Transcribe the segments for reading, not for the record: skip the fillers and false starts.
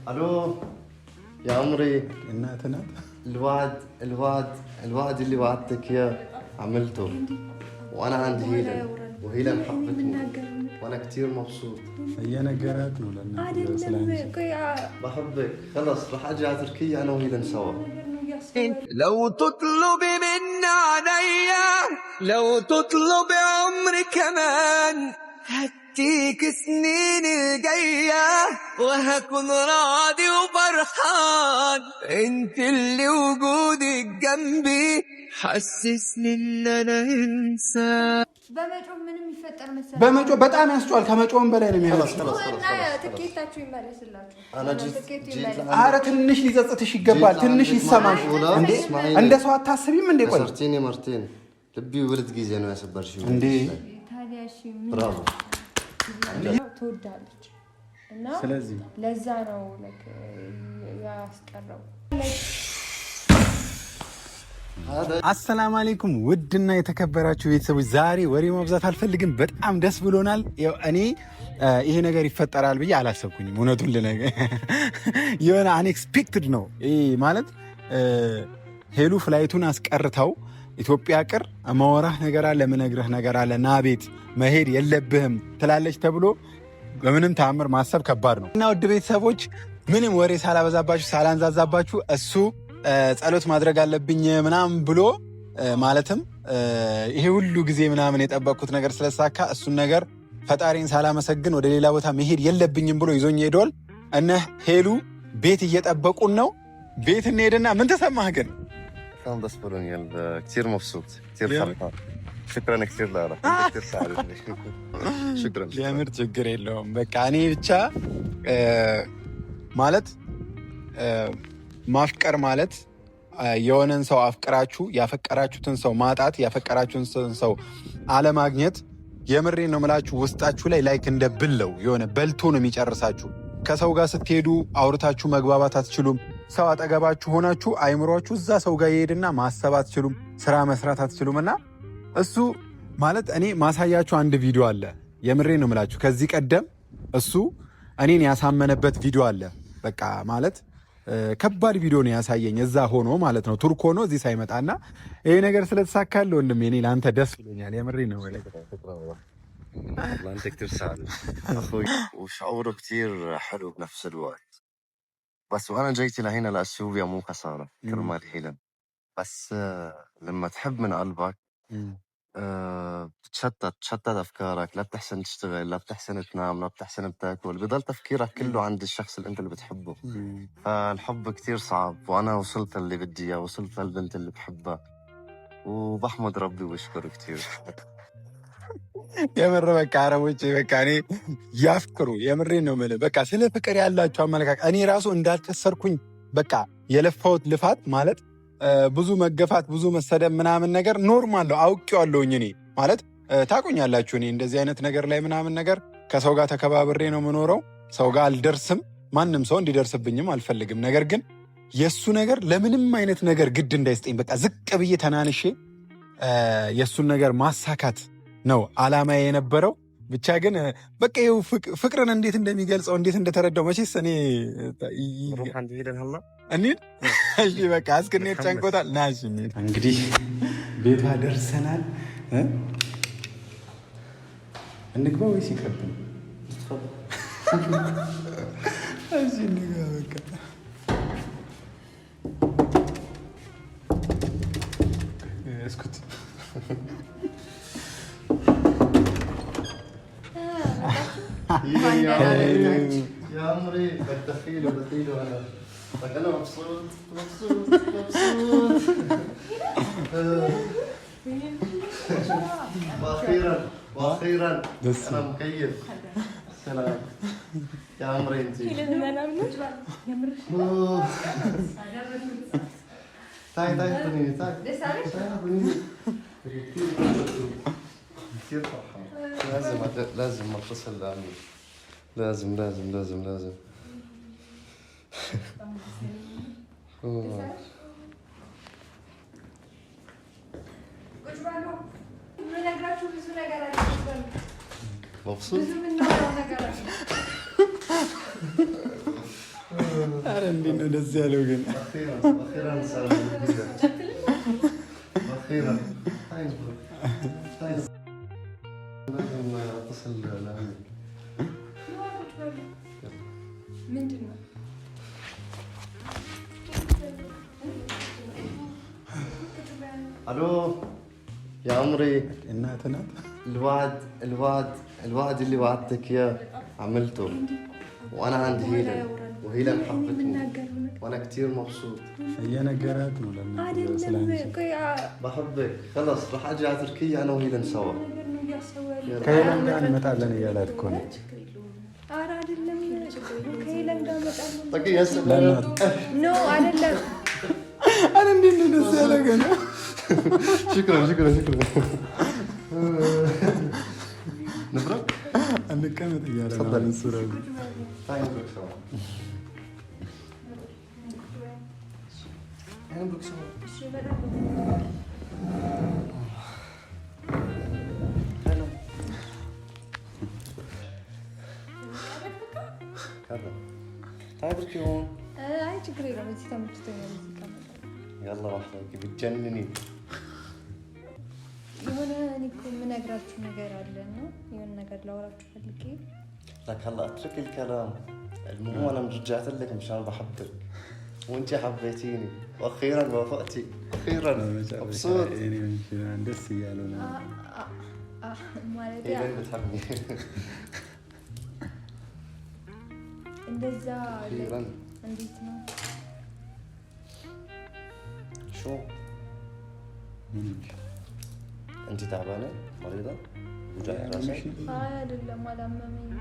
الو يا عمري اناتنا الوعد اللي وعدتك اياه عملته وانا عند هيلا وهيلا محبتني وانا كثير مبسوط. هي نقراتنا ولا بحبك خلص رح اجي على تركيا انا وهيلا سوا. لو تطلبي من عليا لو تطلب عمري كمان هديك سنين الجاية وهكون راضي وفرحان. انت اللي وجودك جنبي حسسني ان انا انسان. በመጮህ ምንም ይፈጠር መሰለኝ። በመጮህ በጣም ያስጨዋል። ከመጮህም በላይ ነው የሚያስጨው። ትኬታችሁ ይመለስላችሁ። ኧረ ትንሽ ሊጸጽትሽ ይገባል። ትንሽ ይሰማሽ እንደ ሰው አታስቢም እንዴ? ቆይ مرتين ልቢ ወልድ ጊዜ ነው ያሰበርሽው እንዴ? ታዲያ እሺ ብራቮ ትወዳለች እና ስለዚህ ለዛ ነው ያስቀረው። አሰላሙ አለይኩም ውድና የተከበራችሁ ቤተሰቦች፣ ዛሬ ወሬ ማብዛት አልፈልግም። በጣም ደስ ብሎናል። እኔ ይሄ ነገር ይፈጠራል ብዬ አላሰብኩኝም። እውነቱን ልነግርህ የሆነ አንኤክስፔክትድ ነው ማለት ሄሉ ፍላይቱን አስቀርተው ኢትዮጵያ ቅር ማወራህ ነገር አለ፣ ምነግርህ ነገር አለ፣ ና ቤት መሄድ የለብህም ትላለች ተብሎ በምንም ተአምር ማሰብ ከባድ ነው እና ውድ ቤተሰቦች ምንም ወሬ ሳላበዛባችሁ ሳላንዛዛባችሁ እሱ ጸሎት ማድረግ አለብኝ ምናምን ብሎ ማለትም ይሄ ሁሉ ጊዜ ምናምን የጠበቅኩት ነገር ስለሳካ እሱን ነገር ፈጣሪን ሳላመሰግን ወደ ሌላ ቦታ መሄድ የለብኝም ብሎ ይዞኝ ሄዷል። እነ ሄሉ ቤት እየጠበቁን ነው። ቤት እንሄድና ምን ተሰማህ ግን? በጣም ደስ ብሎኛል። كثير مبسوط كثير فرحان. شكرا كثير ላላ كثير سعدتني شكرا የምር ችግር የለውም። በቃ እኔ ብቻ ማለት ማፍቀር ማለት የሆነን ሰው አፍቅራችሁ ያፈቀራችሁትን ሰው ማጣት፣ ያፈቀራችሁትን ሰው አለማግኘት የምሬን ነው የምላችሁ ውስጣችሁ ላይ ላይክ እንደ ብለው የሆነ በልቶ ነው የሚጨርሳችሁ። ከሰው ጋር ስትሄዱ አውርታችሁ መግባባት አትችሉም። ሰው አጠገባችሁ ሆናችሁ አይምሯችሁ እዛ ሰው ጋር ይሄድና ማሰብ አትችሉም፣ ስራ መስራት አትችሉም። እና እሱ ማለት እኔ ማሳያችሁ አንድ ቪዲዮ አለ። የምሬን ነው የምላችሁ ከዚህ ቀደም እሱ እኔን ያሳመነበት ቪዲዮ አለ። በቃ ማለት ከባድ ቪዲዮ ነው ያሳየኝ እዛ ሆኖ ማለት ነው ቱርክ ሆኖ እዚህ ሳይመጣና ይሄ ነገር ስለተሳካለ ወንድም እኔ ለአንተ ደስ ብሎኛል። የምሬን ነው والله انت كثير سعد اخوي وشعوره كثير حلو بنفس الوقت. بس وانا جيتي لهنا لاثيوبيا مو خساره كرمال هيلن. بس لما تحب من قلبك تشتت افكارك، لا بتحسن تشتغل، لا بتحسن تنام، لا بتحسن بتاكل، بضل تفكيرك كله عند الشخص اللي انت اللي بتحبه. فالحب كثير صعب وانا وصلت اللي بدي اياه، وصلت للبنت اللي بحبها وبحمد ربي وبشكره كثير. የምር በቃ አረቦች በቃ እኔ ያፍቅሩ የምሬን ነው የምልህ። በቃ ስለ ፍቅር ያላቸው አመለካከት እኔ ራሱ እንዳልከሰርኩኝ በቃ የለፋሁት ልፋት ማለት ብዙ መገፋት ብዙ መሰደብ ምናምን ነገር ኖርማል ነው አውቄዋለሁኝ። እኔ ማለት ታውቁኛላችሁ እኔ እንደዚህ አይነት ነገር ላይ ምናምን ነገር ከሰው ጋር ተከባብሬ ነው የምኖረው። ሰው ጋር አልደርስም፣ ማንም ሰው እንዲደርስብኝም አልፈልግም። ነገር ግን የእሱ ነገር ለምንም አይነት ነገር ግድ እንዳይስጠኝ በቃ ዝቅ ብዬ ተናንሼ የእሱን ነገር ማሳካት ነው አላማዬ የነበረው። ብቻ ግን በቃ ይኸው ፍቅርን እንዴት እንደሚገልጸው እንዴት እንደተረዳው መቼስ እኔ እንሂድ እሺ በቃ እስክንሄድ ጨንቆታል። ና እሺ እንግዲህ ቤቷ ደርሰናል። እንግባ ወይስ ይቅርብን? እሺ እንግባ በቃ እስኩት يا عمري بدخيله انا بقى انا مبسوط واخيرا انا مكيف. سلام يا عمري انت تعي كثير فرحان. لازم اتصل لعمي، لازم مبسوط ኧረ እንዴት ነው ደስ ያለው ግን اخيرا صار اخيرا لازم اتصل لعمي ምንድን ነው الو يا عمري እናትህ ናት الوعد اللي وعدتك اياه عملته وانا عندي هيلة وهيلة حبتني وانا كثير مبسوط እየነገራት ነው ለእናትህ بحبك خلص رح اجي على تركيا انا وهيلة سوا ከሄለን ጋር እንመጣለን እያላት እኮ ነው ኧረ አይደለም ከሄለን ጋር እመጣለሁ طقي هسه ኖ አይደለም ኧረ እንዴት ነው ደስ ያለው ግን شكرا نبرك እንቀመጥ እያለ ነው تفضل እሱ እራሱ تعال نبرك سوا نبرك سوا እሺ በጣም تعال بركي هون አይ ችግር የለውም እዚህ ተመችቶኛል እዚህ እቀመጣለሁ يلا وحدك بتجنني የሆነ እኔ እኮ የምነግራችሁ ነገር አለና የሆነ ነገር ላወራችሁ ፈልጌ لك هلا اترك الكلام المهم انا رجعت لك مشان بحبك وانت حبيتيني واخيرا وافقتي اخيرا مبسوط ደስ እያለው ነው ማለት هي لين بتحبني እንደዛ اخيرا እንዴት ነው شو انت تعبانه مريضه وجعك راسك አይ አይደለም አላመመኝም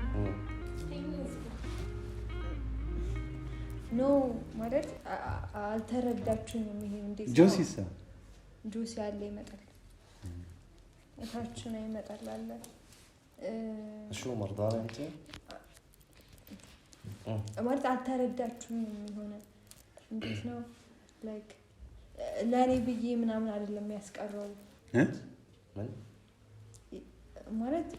ኖ ማለት አልተረዳችሁኝም ይሄ እንዴት ነው ጆሲሳ ጆሲ ያለ ይመጣል እታችን ይመጣል አለ شو مرضانه انت ማለት አልተረዳችሁኝም የሆነ እንዴት ነው ላይክ ለኔ ብዬ ምናምን አይደለም ያስቀረው من ማለት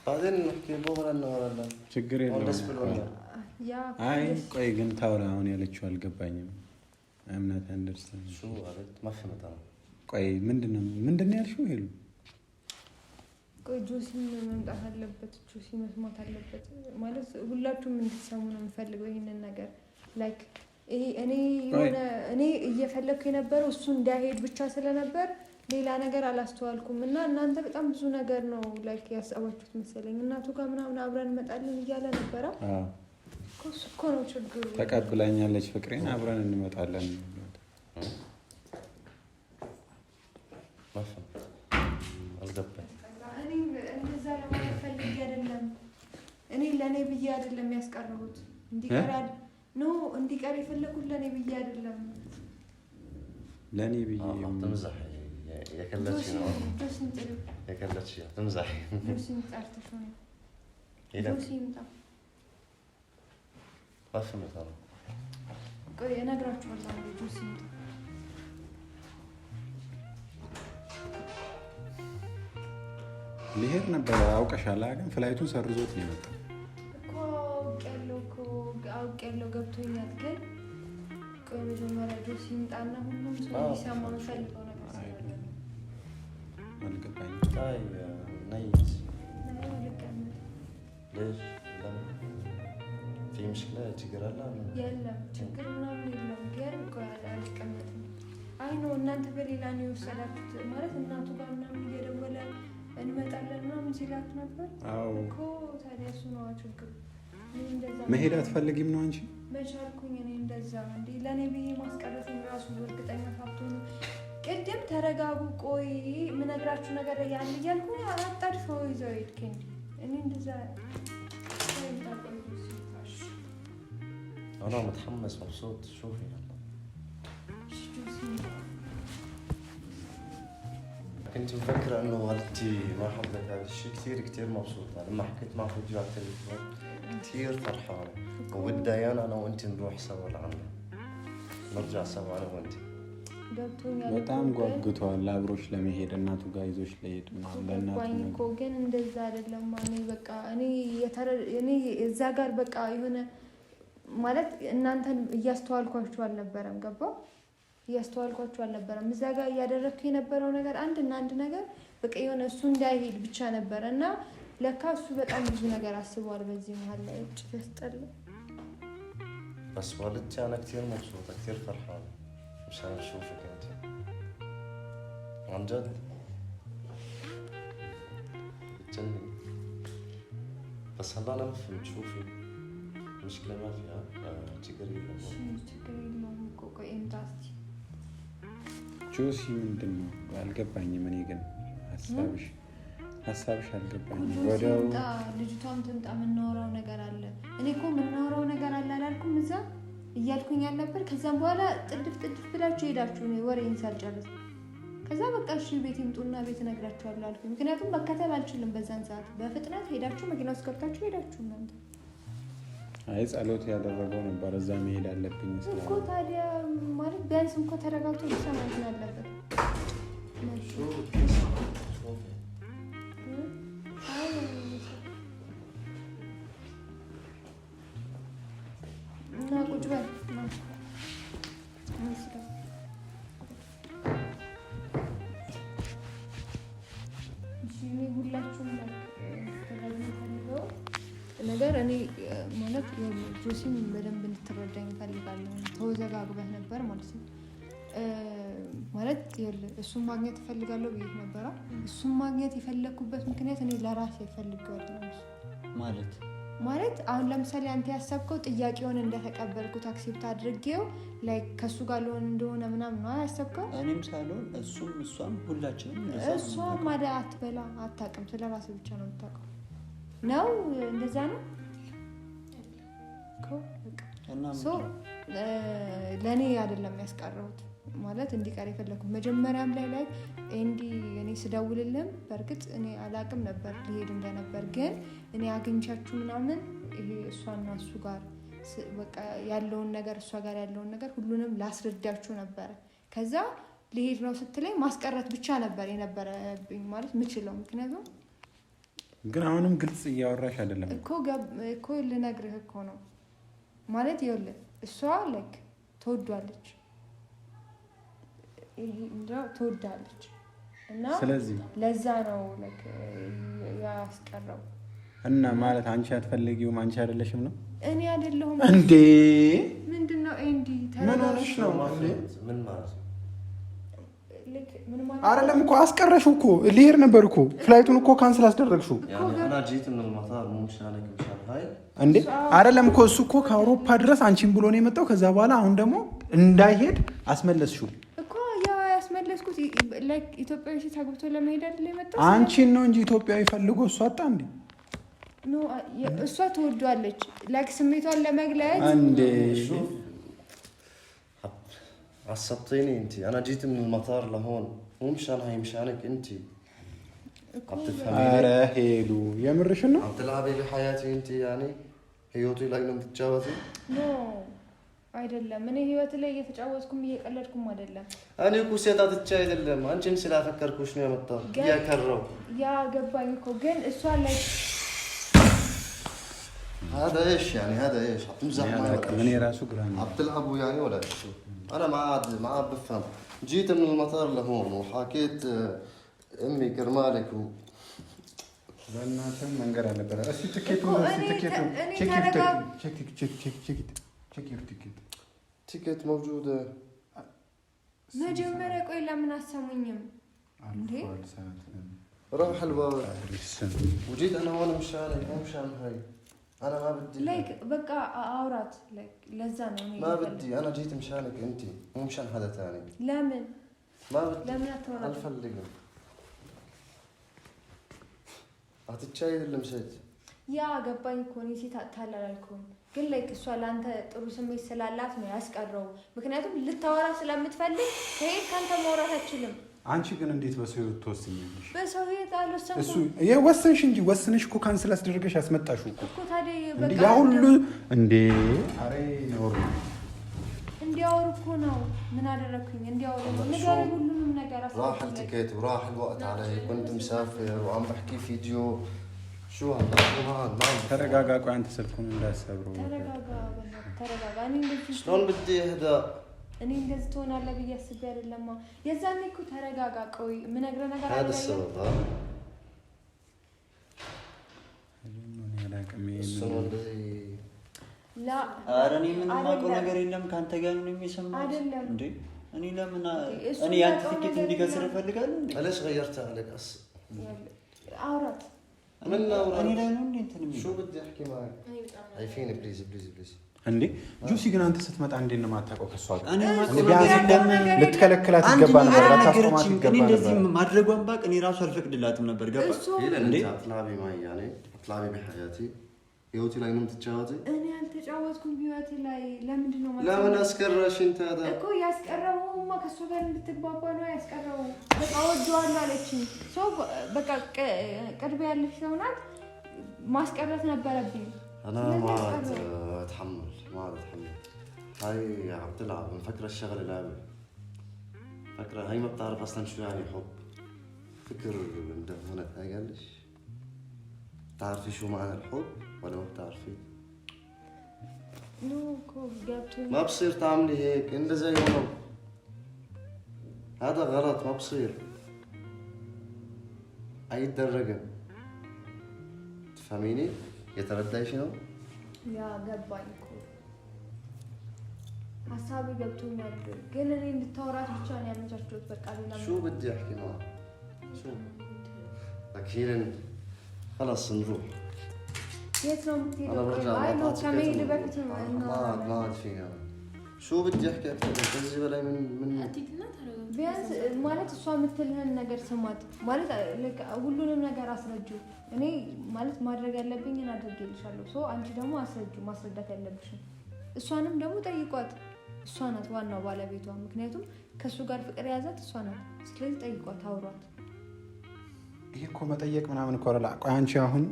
بعدين نحكي بكره انه ولا ችግር የለውም ያ አይ ቆይ ግን ታውራ አሁን ያለችው አልገባኝም እምነት አንደርስታንድ شو قالت ما فهمت انا ቆይ ምንድነው ያልሽው ሄሉ ቆይ ጆሲ መምጣት አለበት ጆሲ መስማት አለበት ማለት ሁላችሁም እንድትሰሙ ነው የምፈልገው ይሄንን ነገር ላይክ እኔ እየፈለኩ የነበረው እሱ እንዳይሄድ ብቻ ስለነበር ሌላ ነገር አላስተዋልኩም እና እናንተ በጣም ብዙ ነገር ነው ላይክ ያሰባችሁት መሰለኝ እናቱ ጋር ምናምን አብረን እንመጣለን እያለ ነበረ እኮ ነው ችግሩ ተቀብላኛለች ፍቅሬን አብረን እንመጣለን ما فهمت القبه እኔ እንደዛ ለማለት ፈልጌ አይደለም እኔ ለኔ ብዬ አይደለም ያስቀረሁት እንዲቀር የፈለኩት ለኔ ብዬ አይደለም ለኔ ብዬ تمزح يا كلتش يا كلتش تمزح ጆሲ ጠርተሽ ነው ጆሲ ይምጣ ما فهمت انا ቆይ እነግራችኋለሁ ጆሲ ይምጣ ሊሄድ ነበር አውቀሻላ ግን ፍላይቱን ሰርዞት ነው የመጣው አውቄያለሁ ገብቶኛል ግን ቆይ መጀመሪያ ጆሲ ይምጣና ሁሉም ሰው ሊሰማ የምፈልገው ነገር ስላለ አልገባኝም طيب نيس ليش في مشكله تقرا የለም ችግር ምናምን የለም ግን ቆይ አልቀመጥም አይ ነው እናንተ በሌላ ነው የወሰዳችሁት ማለት እናቱ ጋር ምናምን እየደወለ እንመጣለን ምናምን ሲላት ነበር እኮ ታዲያ እሱ ነው ችግሩ መሄድ አትፈልጊም ነው አንቺ መቻልኩኝ እኔ እንደዛ እንዴ ለኔ ብዬ ማስቀረት ራሱ እርግጠኛ ሳትሆኑ ቅድም ተረጋጉ ቆይ ምነግራችሁ ነገር ያን እያልኩ አጣድፈው ይዘው ሄድከኝ እኔ እንደዛ انا متحمس مبسوط شوفي هلا كنت مفكرة انه والدتي ما حبت هذا الشيء كثير مبسوطة لما حكيت معه فيديو على التليفون كثير فرحانة وبدها انا وانت نروح سوا لعنا نرجع سوا انا وانت ገብቶኛል በጣም ጓጉቷል አብሮሽ ለመሄድ እናቱ ጋር ይዞሽ ለሄድ ነው ለእናቱ እኮ ግን እንደዛ አይደለም ማለት በቃ እኔ እዛ ጋር በቃ የሆነ ማለት እናንተን እያስተዋልኳችሁ አልነበረም ገባው እያስተዋልኳችሁ አልነበረም እዛ ጋር እያደረኩ የነበረው ነገር አንድ ነገር በቃ የሆነ እሱ እንዳይሄድ ብቻ ነበር እና ለካ እሱ በጣም ብዙ ነገር አስቧል በዚህ መሀል ላይ እጭ ተስጠለ بس والدتي أنا كثير مبسوطة كثير فرحانة مشان أشوفك أنت عن جد بتجنن بس هلا أنا بفهم شوفي مشكلة ما فيها تقري لهم كوكو إمتازتي ጆሲ ምንድን ነው አልገባኝም እኔ ግን ሀሳብሽ አልገባኝም ወዲያው ልጅቷም ትምጣ የምናወራው ነገር አለ እኔ እኮ የምናወራው ነገር አለ አላልኩም እዛ እያልኩኝ አልነበር ከዛም በኋላ ጥድፍ ብላችሁ ሄዳችሁ ነው ወሬን ሳልጨርስ ከዛ በቃ እሺ ቤት ይምጡና ቤት እነግራችኋለሁ አልኩኝ ምክንያቱም መከተል አልችልም በዛን ሰዓት በፍጥነት ሄዳችሁ መኪና ውስጥ ገብታችሁ ሄዳችሁ እናንተ አይ ጸሎት ያደረገው ነበር እዛ መሄድ አለብኝ እኮ ታዲያ ማለት ቢያንስ እንኳ ተረጋግቶ ሊሰማት አለበት እና ቁጭ በል ሁላችሁም ነገር እኔ ማለት ጆሲም በደንብ እንድትረዳኝ ፈልጋለሁ ተወዘጋግበህ ነበር ማለት ነው ማለት እሱን ማግኘት ፈልጋለሁ ብዬ ነበር እሱን ማግኘት የፈለኩበት ምክንያት እኔ ለራሴ ፈልጋለሁ ማለት አሁን ለምሳሌ አንተ ያሰብከው ጥያቄውን እንደተቀበልኩት አክሴፕት አድርጌው ላይክ ከሱ ጋር ሊሆን እንደሆነ ምናምን ነው ያሰብከው እኔም ሳልሆን እሷም ሁላችንም እሷም ማዳ አትበላ አታውቅም ስለራሴ ብቻ ነው የምታውቀው ነው እንደዛ ነው ሶ ለኔ አይደለም ያስቀረውት ማለት እንዲቀር የፈለኩት መጀመሪያም ላይ እንዲ እኔ ስደውልልም በርግጥ እኔ አላቅም ነበር ሊሄድ እንደነበር ግን እኔ አግኝቻችሁ ምናምን ይሄ እሷና እሱ ጋር በቃ ያለውን ነገር እሷ ጋር ያለውን ነገር ሁሉንም ላስረዳችሁ ነበር ከዛ ሊሄድ ነው ስትለኝ ማስቀረት ብቻ ነበር የነበረብኝ ማለት ምችለው ምክንያቱም ግን አሁንም ግልጽ እያወራሽ አይደለም እኮ ልነግርህ እኮ ነው ማለት ይኸውልህ እሷ ላይክ ትወዷለች ትወዳለች እና ስለዚህ ለዛ ነው ላይክ ያስቀረው እና ማለት አንቺ አትፈልጊውም አንቺ አይደለሽም ነው እኔ አይደለሁም እንዴ ምንድነው እንዴ ተናግረሽ ነው ምን ማለት አይደለም እኮ አስቀረሽው እኮ ሊሄድ ነበር እኮ ፍላይቱን እኮ ካንስል አስደረግሽው يعني انا جيت من المطار مو مشانك مشان هاي እንዴ አይደለም እኮ እሱ እኮ ከአውሮፓ ድረስ አንቺን ብሎ ነው የመጣው ከዛ በኋላ አሁን ደግሞ እንዳይሄድ አስመለስሽው እኮ ያው ያስመለስኩት ላይክ ኢትዮጵያዊ ሴት አግብቶ ለመሄድ አይደል የመጣው አንቺን ነው እንጂ ኢትዮጵያዊ ፈልጎ እሱ አጣ እንዴ ኖ እሷ ትወዷለች ላይክ ስሜቷን ለመግለጽ እንዴ عصبتيني انت انا جيت من المطار لهون مو مشان هاي مشانك انت عم تفهميني ኧረ ሄሉ የምርሽን ነው عم تلعبي بحياتي انت يعني ህይወቴ ላይ ነው የምትጫወተው ኖ አይደለም እኔ ህይወት ላይ እየተጫወትኩም እየቀለድኩም አይደለም እኔ እኮ ሴት አጥቼ አይደለም አንቺን ስላፈቀርኩሽ ነው የመጣው ያከረው ያ ገባኝ እኮ ግን እሷ ላይ هذا ايش يعني هذا ايش هتمزح معي እኔ ራሱ ግራ ነው عم تلعبوا يعني ولا شو انا ما عاد بفهم جيت من المطار لهون وحكيت امي كرمالك በእናትህ መንገር አለበት እስቲ ትኬቱ تيكت موجوده መጀመሪያ ቆይ ለምን አሰሙኝም እንዴ راح الوقت وجيت انا هون مشانك مو مشان هاي انا ما بدي لايك بقى اورات لايك لذا ما بدي انا جيت مشانك انت مو مشان حدا ثاني لمن ما بدي لمن اتورط الفلقه አትቻይ ለምሰት ያ ገባኝ እኮ ነው ሲታ ታላላልኩም ግን ላይክ እሷ ላንተ ጥሩ ስሜት ስላላት ነው ያስቀረው ምክንያቱም ልታወራ ስለምትፈልግ ከሄድ ካንተ ማውራት አትችልም አንቺ ግን እንዴት በሰው ህይወት ትወስኛለሽ በሰው ህይወት አልወሰንኩም እሱ የወሰንሽ እንጂ ወስነሽ እኮ ካንስል አስደረገሽ ያስመጣሽው እኮ ታዲያ በቃ ያ ሁሉ እንዴ አሬ ነው እንዲያወሩ እኮ ነው ምን አደረኩኝ እንዲያወሩ ነገር ሁሉንም ነገር راح التكيت وراح الوقت علي كنت مسافر وعم بحكي فيديو شو هالضغط ما ترجع قاعد أنت سلكون ولا سبرو ترجع أنا إنجليزي شلون بدي أهدأ أنا إنجليزي تونا على بيجي السبير لما يزاني كنت ترجع قوي من أجرنا قاعد هذا السبب ها لا أراني من ما كنا قرينا كان تجاني ميسم عندي أنا لا من أنا يعني تفكيت إني قصر فلقان ليش غيرت عليك أصلا أورات من أورات أنا لا نوني تنمي شو بدي أحكي معك عارفيني بليز بليز بليز عندي جوسي كنا أنت ستمت عندي إنه ما تاكل كسوق أنا بيعزم لتكلكلات الجبان ولا تصومات الجبان أنا لازم ما أدري باك أني راس الفقد اللي أتمنى برجع عندي تلعبي معي يعني تلعبي بحياتي يوتي لا ينام تتجاوزي أنا أنت تجاوزكم بيوتي لا من دونه ما لا من أسكرش أنت هذا أكو يسكره ما كسوغر بتتبابا نو يسكره بس أود جوال عليكي سو بقى قربي على شلونات ما سكرت نبربي أنا ما أتحمل هاي عم تلعب مفكرة الشغلة لعبة فكرة هاي ما بتعرف أصلا شو يعني حب فكر مدهونة هاي قالش تعرفي شو معنى الحب ولا ما بتعرفي؟ نو كو جابتوني ما بصير تعملي هيك انت زي ما هذا غلط ما بصير عيد الرقم تفهميني؟ يتردى شنو؟ يا قباي كو حسابي جابتوني ግን እኔ እንድታወራት ብቻ ነው ያመቻችሁት በቃ ሌላ شو بدي احكي معك؟ شو؟ اكيد خلاص نروح የት ነው የምትሄደው? አይ ነው ከመሄድ በፊት ነው ما عاد فيها شو بدي احكي اكثر ከዚህ በላይ ምን ቢያንስ ማለት እሷ የምትልህን ነገር ስማት ማለት ሁሉንም ነገር አስረጁ እኔ ማለት ማድረግ ያለብኝን አድርጌልሻለሁ ሶ አንቺ ደግሞ አስረጁ ማስረዳት ያለብሽን እሷንም ደግሞ ጠይቋት እሷ ናት ዋናው ባለቤቷ ምክንያቱም ከሱ ጋር ፍቅር ያዛት እሷ ናት ስለዚህ ጠይቋት አውሯት ይሄ እኮ መጠየቅ ምናምን እኮ አይደል ቆይ አንቺ አሁን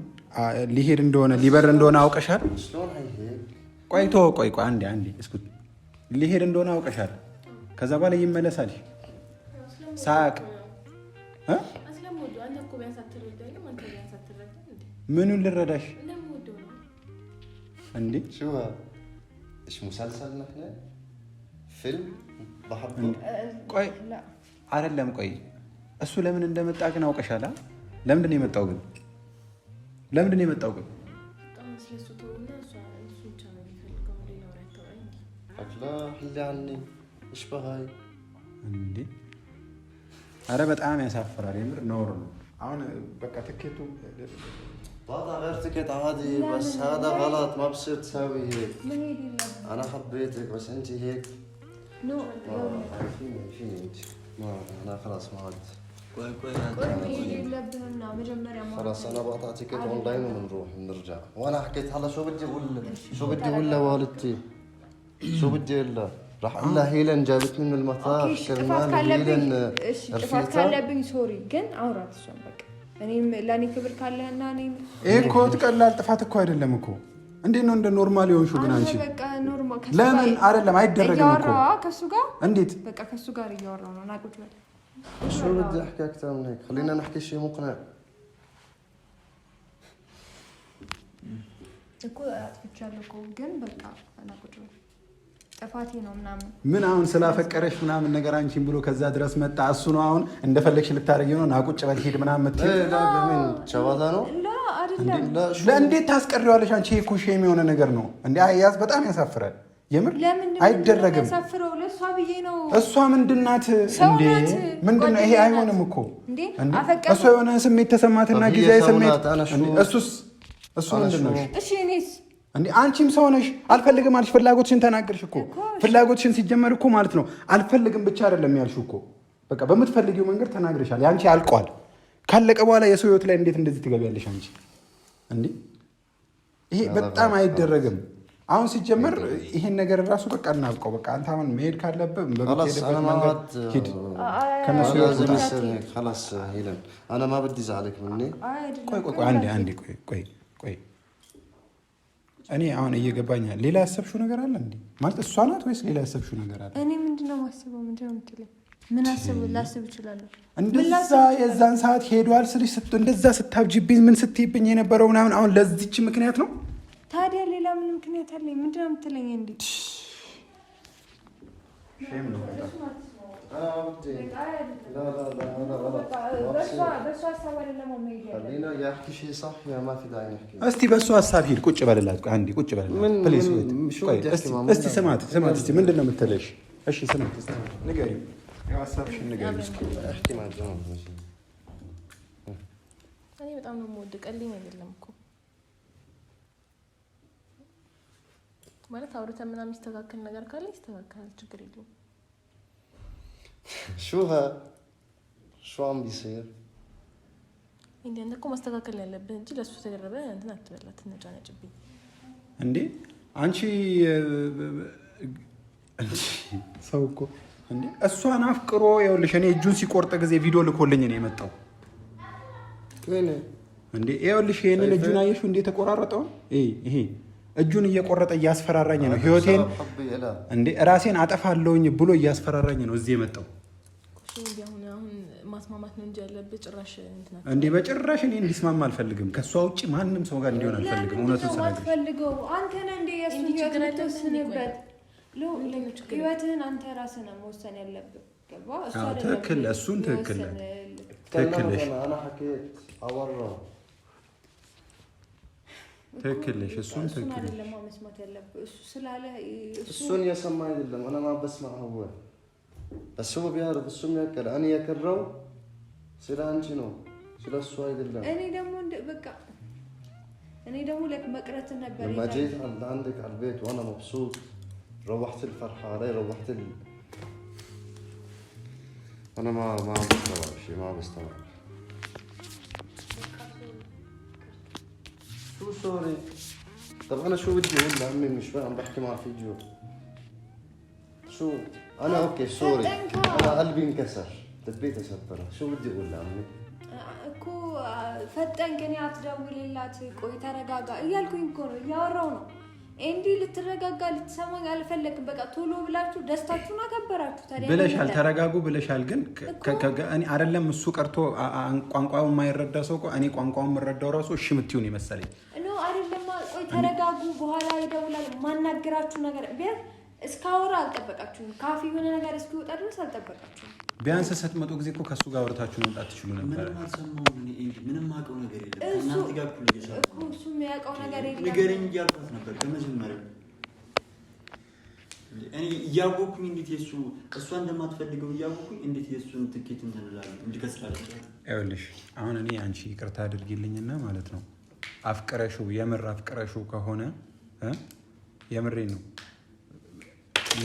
ሊሄድ እንደሆነ ሊበር እንደሆነ አውቀሻል شلون هي هيك ቆይ አንዴ እስኩት ሊሄድ እንደሆነ አውቀሻል ከዛ በኋላ ይመለሳል ሳቅ ምኑን ልረዳሽ እንዴ شو ايش مسلسل نحن فيلم بحبه ቆይ አይደለም ቆይ እሱ ለምን እንደመጣ ግን አውቀሻል ለምንድን ነው የመጣው ግን لا حلي عني ايش بهاي እንዴ አረ በጣም ያሳፍራል የምር ነውር ነው አሁን በቃ ትኬቱ وضع غير تكت عادي بس هذا غلط ما بصير تساوي هيك መሄድ انا حبيتك بس انت هيك ኖ فيني انت ما انا خلاص ما عاد كوي መሄድ የለብህም ነው መጀመሪያ خلاص انا بقطع تيكت اونلاين وبنروح بنرجع وانا حكيت هلا شو بدي اقول لوالدتي شو بدي اقول لها راح اقول لها هيلن جابتني من المطار ጥፋት ካለብኝ ሶሪ ግን አውራት እሷን በቃ እኔም ለኔ ክብር ካለህና እኔ እኮ ትቀላል ጥፋት እኮ አይደለም እኮ እንዴት ነው እንደ ኖርማል ይሆንሽው ግን አንቺ በቃ ኖርማል ለምን አይደለም አይደረግም እኮ ከሱ ጋር እንዴት በቃ ከሱ ጋር እያወራሁ ነው ናቁት በል شو بدي احكي اكثر من هيك خلينا نحكي شيء مقنع እኮ አጥፍቻለሁ እኮ ግን በቃ ናቁት በል ጥፋቴ ነው ምናምን ምን አሁን ስላፈቀረሽ ምናምን ነገር አንቺን ብሎ ከዛ ድረስ መጣ እሱ ነው አሁን እንደፈለግሽ ልታረጊው ነው ናቁጭ በል ሄድ ምናምን መጥተህ لا بمين شواذا ነው لا አይደለም ለእንዴት ታስቀሪዋለሽ አንቺ እኮ ሼም የሆነ ነገር ነው እንዴ አያዝ በጣም ያሳፍራል የምር አይደረግም ያሳፍረው ለሷ ብዬ ነው እሷ ምንድናት እንዴ ምንድነው ይሄ አይሆንም እኮ እንዴ እሷ የሆነ ስሜት ተሰማትና ጊዜያዊ ስሜት እሱ ምንድነው እሺ እኔስ እንዴ አንቺም ሰው ነሽ አልፈልግም አልሽ ፍላጎትሽን ተናገርሽ እኮ ፍላጎትሽን ሲጀመር እኮ ማለት ነው አልፈልግም ብቻ አይደለም ያልሽው እኮ በቃ በምትፈልጊው መንገድ ተናግረሻል ያንቺ አልቋል ካለቀ በኋላ የሰው ህይወት ላይ እንዴት እንደዚህ ትገቢያለሽ አንቺ እንዴ ይሄ በጣም አይደረግም አሁን ሲጀመር ይሄን ነገር ራሱ በቃ እናብቀው በቃ አንተ አሁን መሄድ ካለበት በምትሄድበት መንገድ ሂድ ከነሱ خلاص هيلن انا ما بدي ازعلك مني ቆይ አንዴ ቆይ እኔ አሁን እየገባኛል። ሌላ ያሰብሽው ነገር አለ እንዴ? ማለት እሷ ናት ወይስ ሌላ ያሰብሽው ነገር አለ? እኔ ምንድነው ማስበው? ምንድነው የምትለኝ? ምን ላስብ እችላለሁ? እንደዛ የዛን ሰዓት ሄዷል ስልሽ እንደዛ ስታብጂብኝ ምን ስትይብኝ የነበረው ምናምን አሁን ለዚች ምክንያት ነው። ታዲያ ሌላ ምን ምክንያት አለኝ? ምንድነው የምትለኝ እንዴ? እስቲ በእሱ ሀሳብ ሂድ። ቁጭ በልላት አንዴ፣ ቁጭ በልላት እስቲ ስማት። እስቲ ምንድን ነው የምትለሽ? እሺ ስማት፣ ንገሪው፣ ሀሳብሽን ንገሪው እስኪ። እኔ በጣም ነው የምወደው። ቀልኝ አይደለም እኮ ማለት አውርተን ምናምን የሚስተካከል ነገር ካለ ይስተካከላል፣ ችግር የለውም። شو عم بيصير እንዴ? አንተ እኮ ማስተካከል ያለብህ እንጂ ለሱ ተደረበ እንትን አትበላ፣ ትነጫነጭብኝ እንዴ አንቺ። ሰው እኮ እንዴ እሷን አፍቅሮ ይኸውልሽ፣ እኔ እጁን ሲቆርጥ ጊዜ ቪዲዮ ልኮልኝ ነው የመጣው። እንዴ ይኸውልሽ፣ ይሄንን እጁን አየሽው እንዴ ተቆራረጠው? ይሄ እጁን እየቆረጠ እያስፈራራኝ ነው። ህይወቴን እንዴ ራሴን አጠፋለሁኝ ብሎ እያስፈራራኝ ነው እዚህ የመጣው። አሁን ማስማማት ነው እንጂ ያለብህ ጭራሽ እንትና እንዴ በጭራሽ እኔ እንዲስማማ አልፈልግም። ከሷ ውጪ ማንም ሰው ጋር እንዲሆን አልፈልግም። እውነቱን ስለፈልገው አንተ ነህ እንዴ የሱ ህይወት ተወስንበት። ህይወትህን አንተ ራስህ ነህ መወሰን ያለብህ። ገባ? እሱ አይደለም። ትክክል፣ እሱን ትክክል ነሽ። انا حكيت اورا ትክክል ነሽ። እሱን ትክክል አይደለም መስማት ያለብህ። እሱ ስላለ እሱን የሰማ አይደለም። انا ما بسمع هو بس هو بيعرف እሱም ያቀለ እኔ ያከራው ስለ አንቺ ነው፣ ስለ እሱ አይደለም። እኔ ደግሞ ለክ መቅረት ነበር لما جيت عندك على البيت وانا مبسوط، روحت الفرحه علي، روحت انا ما بستوعب شيء، ما بستوعب. شو سوري؟ طب انا شو بدي اقول لعمي؟ مش فاهم، بحكي مع فيديو. شو انا اوكي سوري، انا قلبي انكسر، لبيت اسبرها. شو بدي اقول لعمي؟ እኮ ፈጠንከኝ፣ አትደውልላት፣ ቆይ ተረጋጋ እያልኩኝ እኮ ነው፣ እያወራሁ ነው። እንዴ ልትረጋጋ ልትሰማኝ አልፈለግም። በቃ ቶሎ ብላችሁ ደስታችሁን አከበራችሁ። ታዲያ ብለሻል፣ ተረጋጉ ብለሻል። ግን እኔ አይደለም እሱ ቀርቶ ቋንቋውን የማይረዳ ሰው እኮ እኔ ቋንቋውን የምረዳው ራሱ እሺ የምትይውን ይመስለኝ ነው አይደለም። ቆይ ተረጋጉ፣ በኋላ ይደውላል። ማናገራችሁ ነገር ቢያንስ እስካወራ አልጠበቃችሁም። ካፌ የሆነ ነገር እስኪወጣ ድረስ አልጠበቃችሁም። ቢያንስ ስትመጡ ጊዜ እኮ ከሱ ጋር አውርታችሁ መምጣት ትችሉ ነበር። ምንም አውቀው ነገር የለም። እናንተ ጋር እኮ እሱ የሚያውቀው ነገር የለም። ንገረኝ እያልኳት ነበር ከመጀመሪያው። እኔ እያወኩኝ እንዴት የሱ እሷ እንደማትፈልገው እያወኩኝ እንዴት የሱን ትኬት እንትንላለሁ እንዲከስላለች። ይኸውልሽ አሁን እኔ አንቺ ይቅርታ አድርጊልኝና ማለት ነው አፍቅረሽው የምር አፍቅረሽው ከሆነ የምሬ ነው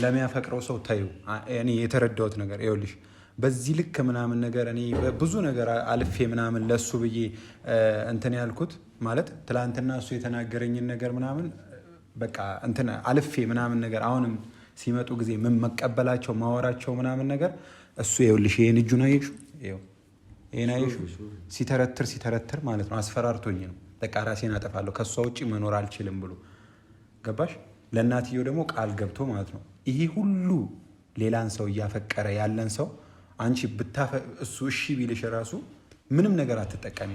ለሚያፈቅረው ሰው ታዩ። እኔ የተረዳሁት ነገር ይኸውልሽ በዚህ ልክ ምናምን ነገር እኔ ብዙ ነገር አልፌ ምናምን ለሱ ብዬ እንትን ያልኩት ማለት ትላንትና እሱ የተናገረኝን ነገር ምናምን በቃ እንትን አልፌ ምናምን ነገር አሁንም ሲመጡ ጊዜ ምን መቀበላቸው ማወራቸው ምናምን ነገር እሱ ይኸውልሽ ይሄን እጁን አየሽው? ይሄን አየሽው? ሲተረትር ማለት ነው አስፈራርቶኝ ነው በቃ ራሴን አጠፋለሁ ከሷ ውጪ መኖር አልችልም ብሎ ገባሽ? ለእናትየው ደግሞ ቃል ገብቶ ማለት ነው። ይሄ ሁሉ ሌላን ሰው እያፈቀረ ያለን ሰው አንቺ እሱ እሺ ቢልሽ ራሱ ምንም ነገር አትጠቀሚ።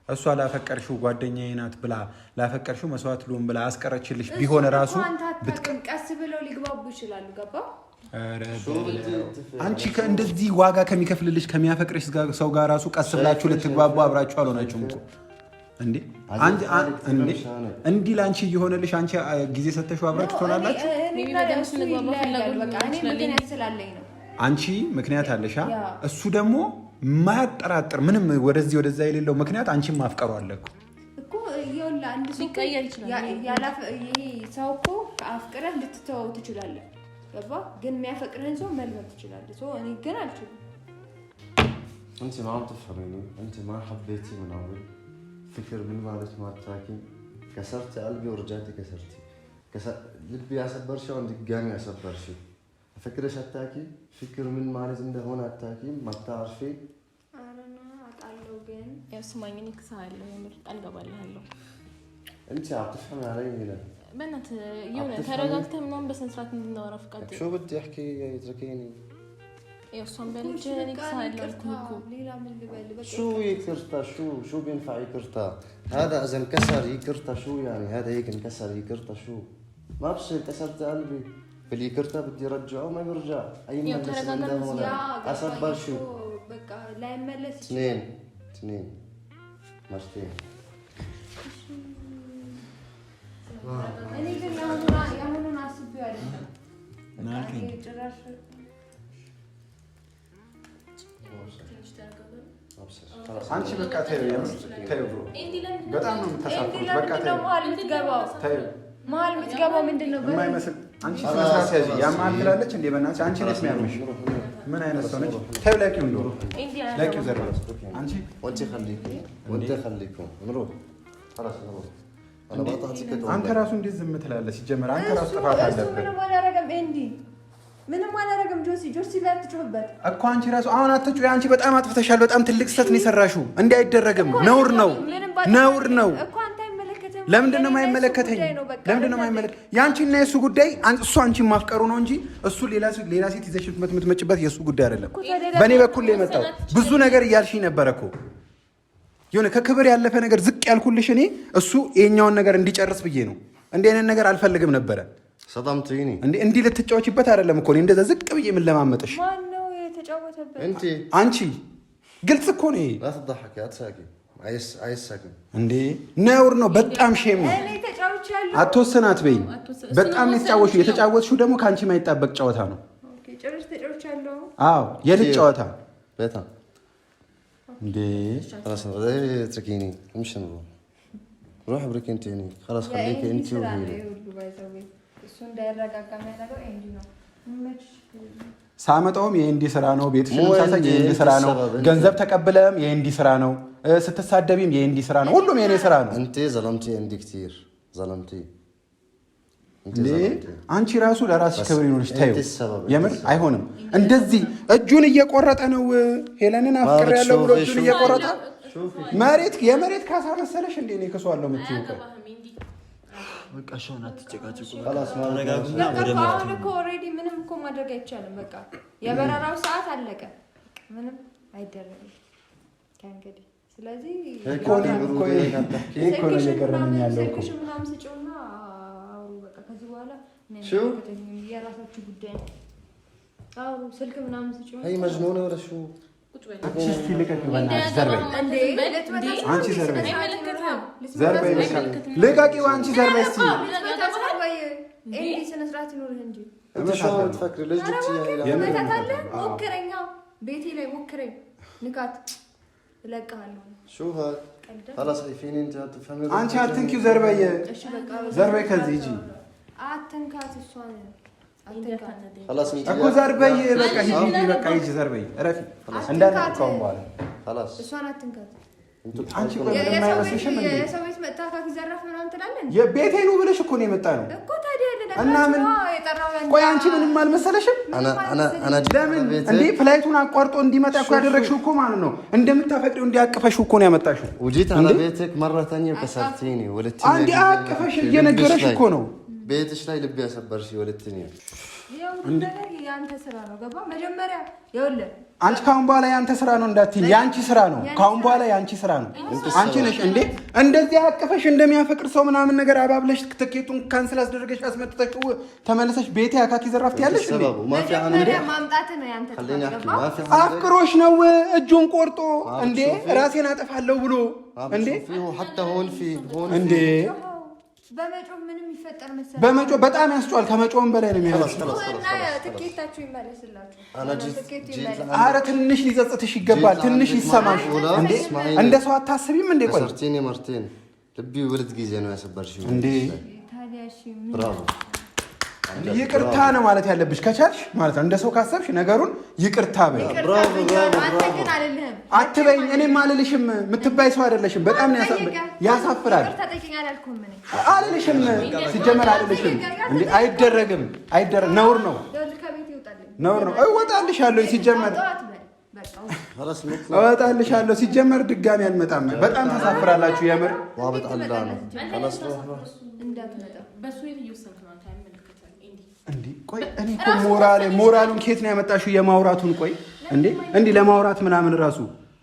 እሷ ላፈቀርሽው ጓደኛዬ ናት ብላ ላፈቀርሽው መስዋዕት ልሆን ብላ አስቀረችልሽ ቢሆን ራሱ ቀስ ብለው ሊግባቡ ይችላሉ። ገባ? አንቺ እንደዚህ ዋጋ ከሚከፍልልሽ ከሚያፈቅርሽ ሰው ጋር ራሱ ቀስ ብላችሁ ልትግባቡ አብራችሁ አልሆናችሁም እኮ እንዴ? እንዲህ ላንቺ እየሆነልሽ አንቺ ጊዜ ሰተሽው አብራችሁ ትሆናላችሁ። አንቺ ምክንያት አለሽ፣ እሱ ደግሞ የማያጠራጥር ምንም ወደዚህ ወደዛ የሌለው ምክንያት አንቺን ማፍቀሩ አለ እኮ። ይኸውልህ አንድ ሰው እኮ አፍቅረህ ልትተወው ትችላለህ። ገባ? ግን የሚያፈቅርህን ሰው መልመድ ትችላለህ። እኔ ግን አልችልም። انت ما عم تفهميني، انت ما حبيتي من اول فكر من مالك ما تاكي، كسرتي قلبي ورجعتي كسرتي لبي اسبرشي وعندك قامي اسبرشي. فكرش اتاكي فكر من مالك انت هون اتاكي ما بتعرفي. انا اقالو جن يا سمعيني كسالو يمر قال قبالهالو انت عم تفهمي علي ولا بنات يونا ترجعتها منهم بس نسرات من النور فقط شو بدي احكي اتركيني ايوه صم بالك جاني كسائل لكم شو يكرتا شو بينفع يكرتا هذا اذا انكسر يكرتا شو يعني هذا هيك انكسر يكرتا شو ما بصير كسرت قلبي اللي يكرتا بدي رجعه ما يرجع اي مجلس عنده هون اصبر شو بقى لا يملس اثنين مرتين እኔ ግን ያሁኑን አስቤው አይደለም ጭራሽ አንቺ በቃ ተይው በጣም ነው የምታሳፍሩት በቃ ተይው መሀል የምትገባው ምንድን ነው የማይመስል አንቺ ስነስርዓት ያዥ ያማል ትላለች እንዴ በእናትሽ አንቺ ነሽ የሚያምሽ ምን አይነት ሰው ነች ተይው ላኪው እንደው ላኪው ዘርባ አንቺ ወንቴ خليكم نروح خلاص نروح انا بقطعتك አንተ ራሱ እንዴት ዝም ትላለህ ሲጀመር አንተ ራሱ ጥፋት አለበት ምንም አላረገም ጆሲ ላይ አትጮህበት እኮ አንቺ ራሱ አሁን አትጮይ አንቺ በጣም አጥፍተሻል በጣም ትልቅ ስህተት ነው የሰራሽው እንዴ አይደረግም ነውር ነው እኮ አንተ አይመለከተም ለምንድን ነው የማይመለከተኝ ለምንድን ነው የማይመለከት ያንቺና የሱ ጉዳይ እሱ አንቺን ማፍቀሩ ነው እንጂ እሱ ሌላ ሴት ይዘሽበት የምትመጭበት የሱ ጉዳይ አይደለም በእኔ በኩል ላይ መጣው ብዙ ነገር እያልሽኝ ነበር እኮ የሆነ ከክብር ያለፈ ነገር ዝቅ ያልኩልሽ እኔ እሱ የኛውን ነገር እንዲጨርስ ብዬ ነው እንዴ አይነት ነገር አልፈልግም ነበር صدمتيني እንዴ ልትጫወቺበት አይደለም እኮ እኔ እንደዛ ዝቅ ብዬ ምን ለማመጥሽ ማን ነው የተጫወተበት አንቺ ግልጽ እኮ ነው لا تضحك አትሳቂ አይሳቂ እንዴ ነውር ነው በጣም ሼም ነው እኔ ተጫውቻለሁ አትወሰናት በይ በጣም የተጫወትሽው ደግሞ ካንቺ ማይጣበቅ ጨዋታ ነው ኦኬ ጭራሽ ተጫውቻለሁ አዎ የልጅ ጨዋታ ቤታ እንዴ خلاص اتركيني مش نروح روح برك انت خلاص خليك انت وهي እሱ እንዳይረጋጋ የሚያደርገው ኤንዲ ነው ሳመጣውም የኤንዲ ስራ ነው ቤትሽንም ሳሳይ የኤንዲ ስራ ነው ገንዘብ ተቀበለም የኤንዲ ስራ ነው ስትሳደቢም የኤንዲ ስራ ነው ሁሉም የኔ ስራ ነው انت ظلمتي عندي كثير ظلمتي አንቺ ራሱ ለራስሽ ክብር ይኖርሽ ታዩ የምር አይሆንም እንደዚህ እጁን እየቆረጠ ነው ሄለንን አፍቅር ያለው ብሎ እጁን እየቆረጠ የመሬት ካሳ መሰለሽ እንዴ ነው ከሷለው የምትይው በቃ ሻውን አትጨቃጭቁ خلاص ما ረጋግና ወደ አሁን እኮ ኦሬዲ ምንም እኮ ማድረግ አይቻልም በቃ የበረራው ሰዓት አለቀ ምንም አይደረግም ከእንግዲህ ስለዚህ እኮ ነው የቀረኝ ያለው እኮ ምናምን ስጪውና አውሩ በቃ ከዚህ በኋላ شو የራሳችሁ ጉዳይ ነው አውሩ ስልክ ምናምን ስጪው هي مجنونه ولا شو አንቺ እስቲ ልቀቂ በእናትሽ ዘርበይ አንቺ ዘርበይ ልቀቂው አንቺ ዘርበይ እስቲ ኤንዲ ስነ ስርዓት ይኖርህ እንጂ انت شو تفكري ليش جبتي የምታታለ ሞክረኛ ቤቴ ላይ ሞክረኝ ንካት እለቅሃለሁ شو هاد خلاص خايفين انت تفهمي አንቺ አትንኪው ዘርበይ ዘርበይ ከዚህ ሂጂ አትንካት እሷን خلاص انت እኮ ዘርበይ በቃ ሂጂ በቃ ሂጂ ዘርበይ እረፊ እንዳትቀውም በኋላ خلاص እሷን አትንካት አንቺ ቆይ ምንም አይመስልሽም እንዴ የሰው ቤት መጣ ካኪዘራፍ ምናምን ትላለህ የቤቴ ነው ብለሽ እኮ ነው የመጣ ነው እኮ ታዲያ እና ምን ቆይ አንቺ ምንም አልመሰለሽም انا ለምን እንዴ ፍላይቱን አቋርጦ እንዲመጣ እኮ ያደረግሽው እኮ ማለት ነው እንደምታፈቅሪው እንዲያቅፈሽው እኮ ነው ያመጣሽው وجيت على بيتك مره ثانيه كسرتيني ولتني አንዴ አቅፈሽ እየነገረሽ እኮ ነው ቤትሽ ላይ ልብ ያሰበርሽ ወለትኝ ያው ነገር ያንተ ስራ ነው ገባ መጀመሪያ ይኸውልህ አንቺ ካሁን በኋላ ያንተ ስራ ነው እንዳትዪ ያንቺ ስራ ነው ካሁን በኋላ ያንቺ ስራ ነው አንቺ ነሽ እንዴ እንደዚህ አቅፈሽ እንደሚያፈቅር ሰው ምናምን ነገር አባብለሽ ትኬቱን ካንሰል አስደረገሽ አስመጥተሽ ተመለሰሽ ቤቴ አካኪ ዘራፍት ያለሽ እንዴ መጀመሪያ ማምጣት ነው ያንተ ስራ አፍቅሮሽ ነው እጁን ቆርጦ እንዴ ራሴን አጠፋለሁ ብሎ እንዴ حتى هون في هون እንዴ በመጮህ ምንም ይፈጠር መሰለኝ በመጮህ በጣም ያስጨዋል ከመጮህም በላይ ነው የሚያደርግ ትኬታችሁ ይመለስላችሁ انا جيت ኧረ ትንሽ ሊጸጽትሽ ይገባል ትንሽ ይሰማሽ እንዴ እንደ ሰው አታስቢም እንዴ ቆይ كسرتيني مرتين ልቢ ሁለት ጊዜ ነው ያሰበርሽው እንዴ ታዲያ እሺ ብራቮ ይቅርታ ነው ማለት ያለብሽ ከቻልሽ ማለት ነው እንደ ሰው ካሰብሽ ነገሩን ይቅርታ በይ ብራቮ አትበይኝ እኔም አልልሽም የምትባይ ሰው አይደለሽም በጣም ያሳፍራል አልልሽም ሲጀመር አልልሽም እንዴ አይደረግም ነውር ነው እወጣልሻለሁ ሲጀመር خلاص نطلع እወጣልሻለሁ ሲጀመር ድጋሚ አልመጣም በጣም ተሳፍራላችሁ የምር وابط علانه خلاص روح እንዳትመጣ በሱ እየወሰንክ ነው አንተ አይመለከተም እንዴ ቆይ እኔ እኮ ሞራሉን ከየት ነው ያመጣሽው የማውራቱን ቆይ እንዴ ለማውራት ምናምን ራሱ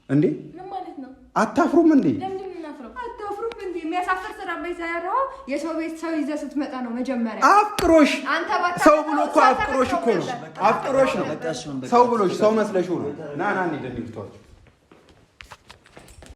እንዴ ምን ማለት ነው አታፍሩም እንዴ ለምንድን ነው እናፍረው አታፍሩም እንዴ የሚያሳፍር ስራ በይዛራው የሰው ቤት ሰው ይዘህ ስትመጣ ነው መጀመሪያ አፍቅሮሽ አንተ ሰው ብሎ እኮ አፍቅሮሽ እኮ ነው አፍቅሮሽ ነው ሰው ብሎሽ ሰው መስለሽው ነው ና እንሂድ እንሂድ ተዋቸው